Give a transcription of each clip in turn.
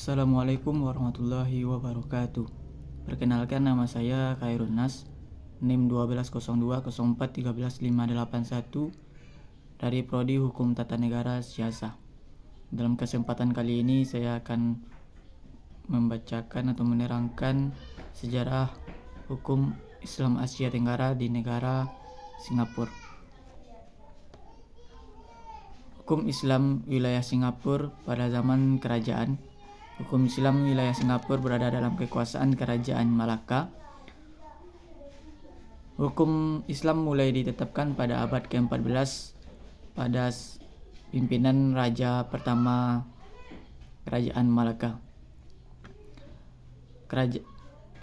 Assalamualaikum warahmatullahi wabarakatuh. Perkenalkan, nama saya Khairun Nas, NIM 120204131581 dari Prodi Hukum Tata Negara Siasa. Dalam kesempatan kali ini saya akan membacakan atau menerangkan sejarah hukum Islam Asia Tenggara di negara Singapura. Hukum Islam wilayah Singapura pada zaman kerajaan. Hukum Islam wilayah Singapura berada dalam kekuasaan Kerajaan Malaka. Hukum Islam mulai ditetapkan pada abad ke-14 pada pimpinan Raja pertama Kerajaan Malaka.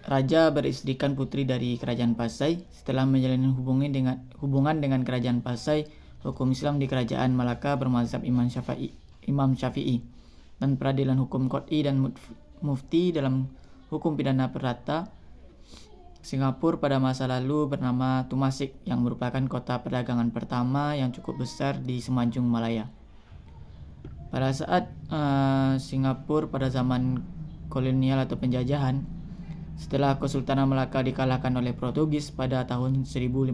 Raja beristrikan putri dari Kerajaan Pasai. Setelah menjalin hubungan dengan Kerajaan Pasai, hukum Islam di Kerajaan Malaka bermazhab Imam Syafi'i dan peradilan hukum qot'i dan mufti dalam hukum pidana perdata. Singapura pada masa lalu bernama Temasek, yang merupakan kota perdagangan pertama yang cukup besar di Semenanjung Malaya. Pada saat Singapura pada zaman kolonial atau penjajahan, setelah Kesultanan Melaka dikalahkan oleh Portugis pada tahun 1511,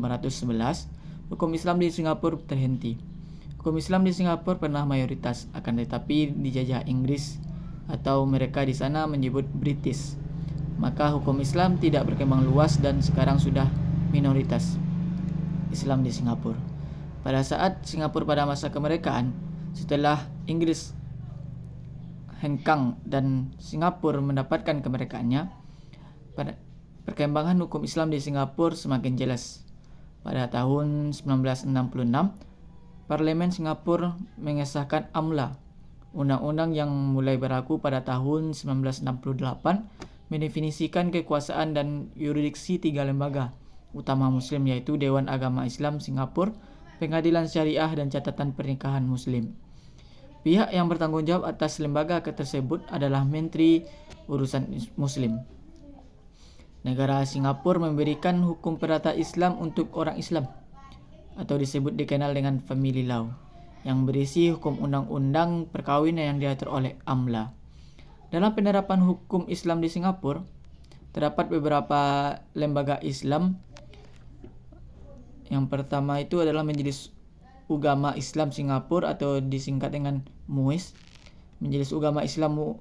hukum Islam di Singapura terhenti. Hukum Islam di Singapura pernah mayoritas, akan tetapi dijajah Inggris atau mereka di sana menyebut British. Maka hukum Islam tidak berkembang luas dan sekarang sudah minoritas Islam di Singapura. Pada saat Singapura pada masa kemerdekaan, setelah Inggris hengkang dan Singapura mendapatkan kemerdekaannya, perkembangan hukum Islam di Singapura semakin jelas. Pada tahun 1966, Parlemen Singapura mengesahkan AMLA, undang-undang yang mulai berlaku pada tahun 1968, mendefinisikan kekuasaan dan yurisdiksi 3 lembaga utama Muslim, yaitu Dewan Agama Islam Singapura, Pengadilan Syariah, dan Catatan Pernikahan Muslim. Pihak yang bertanggung jawab atas lembaga tersebut adalah Menteri Urusan Muslim. Negara Singapura memberikan hukum perdata Islam untuk orang Islam, atau dikenal dengan Family Law, yang berisi hukum undang-undang perkawinan yang diatur oleh AMLA. Dalam penerapan hukum Islam di Singapura, terdapat beberapa lembaga Islam. Yang pertama itu adalah Majelis Ugama Islam Singapura atau disingkat dengan MUIS. Majelis Ugama Islam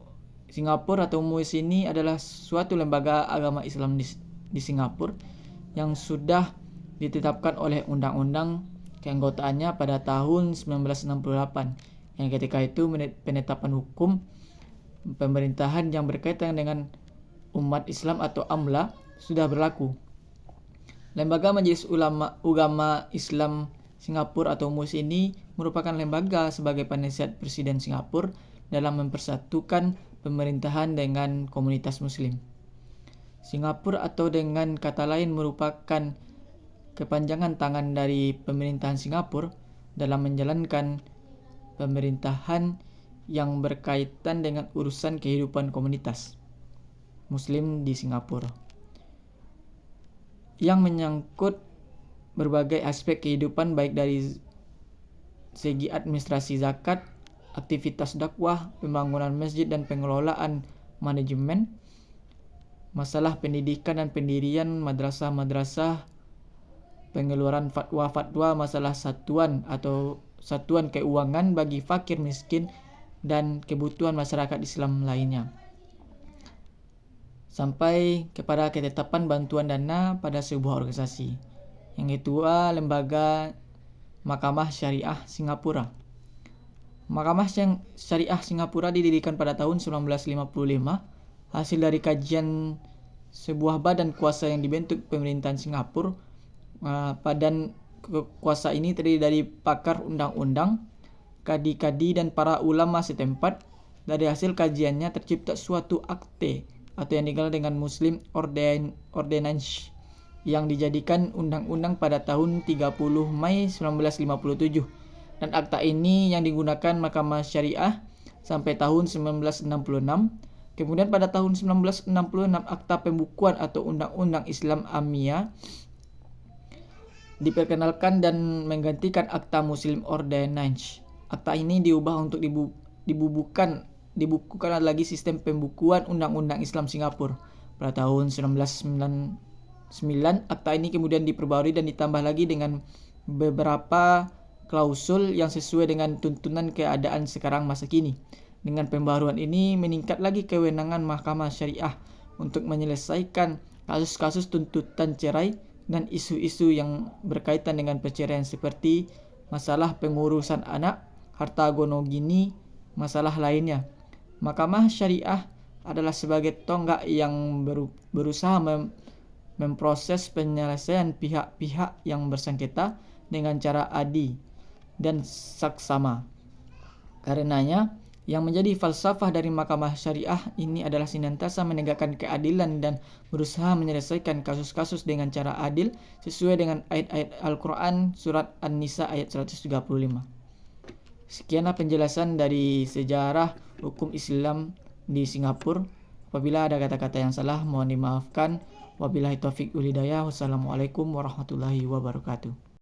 Singapura atau MUIS ini adalah suatu lembaga agama Islam di Singapura yang sudah ditetapkan oleh undang-undang keanggotaannya pada tahun 1968, yang ketika itu penetapan hukum pemerintahan yang berkaitan dengan umat Islam atau AMLA sudah berlaku. Lembaga Majelis Ugama Islam Singapura atau MUIS ini merupakan lembaga sebagai penasihat Presiden Singapura dalam mempersatukan pemerintahan dengan komunitas Muslim. Singapura atau dengan kata lain merupakan kepanjangan tangan dari pemerintahan Singapura dalam menjalankan pemerintahan yang berkaitan dengan urusan kehidupan komunitas Muslim di Singapura, yang menyangkut berbagai aspek kehidupan baik dari segi administrasi zakat, aktivitas dakwah, pembangunan masjid dan pengelolaan manajemen, masalah pendidikan dan pendirian madrasah-madrasah, pengeluaran fatwa-fatwa, masalah satuan keuangan bagi fakir miskin, dan kebutuhan masyarakat Islam lainnya, sampai kepada ketetapan bantuan dana pada sebuah organisasi. Yang kedua, lembaga Mahkamah Syariah Singapura. Mahkamah Syariah Singapura didirikan pada tahun 1955 hasil dari kajian sebuah badan kuasa yang dibentuk pemerintahan Singapura. Badan kuasa ini terdiri dari pakar undang-undang, kadi-kadi, dan para ulama setempat. Dari hasil kajiannya tercipta suatu akte atau yang dikenal dengan Muslim Ordinance yang dijadikan undang-undang pada tahun 30 Mei 1957, dan akta ini yang digunakan Mahkamah Syariah sampai tahun 1966. Kemudian pada tahun 1966 Akta Pembukuan atau Undang-Undang Islam Amia diperkenalkan dan menggantikan Akta Muslim Ordinance. Akta ini diubah untuk dibubuhkan dibukukan lagi sistem pembukuan Undang-Undang Islam Singapura. Pada tahun 1999, akta ini kemudian diperbarui dan ditambah lagi dengan beberapa klausul yang sesuai dengan tuntunan keadaan sekarang masa kini. Dengan pembaruan ini meningkat lagi kewenangan Mahkamah Syariah untuk menyelesaikan kasus-kasus tuntutan cerai dan isu-isu yang berkaitan dengan perceraian seperti masalah pengurusan anak, harta gonogini, masalah lainnya. Mahkamah Syariah adalah sebagai tonggak yang berusaha memproses penyelesaian pihak-pihak yang bersengketa dengan cara adil dan saksama. Karenanya, yang menjadi falsafah dari Mahkamah Syariah ini adalah senantiasa menegakkan keadilan dan berusaha menyelesaikan kasus-kasus dengan cara adil sesuai dengan ayat-ayat Al-Quran surat An-Nisa ayat 135. Sekianlah penjelasan dari sejarah hukum Islam di Singapura. Apabila ada kata-kata yang salah, mohon dimaafkan. Wabillahi taufiq wal hidayah. Wassalamualaikum warahmatullahi wabarakatuh.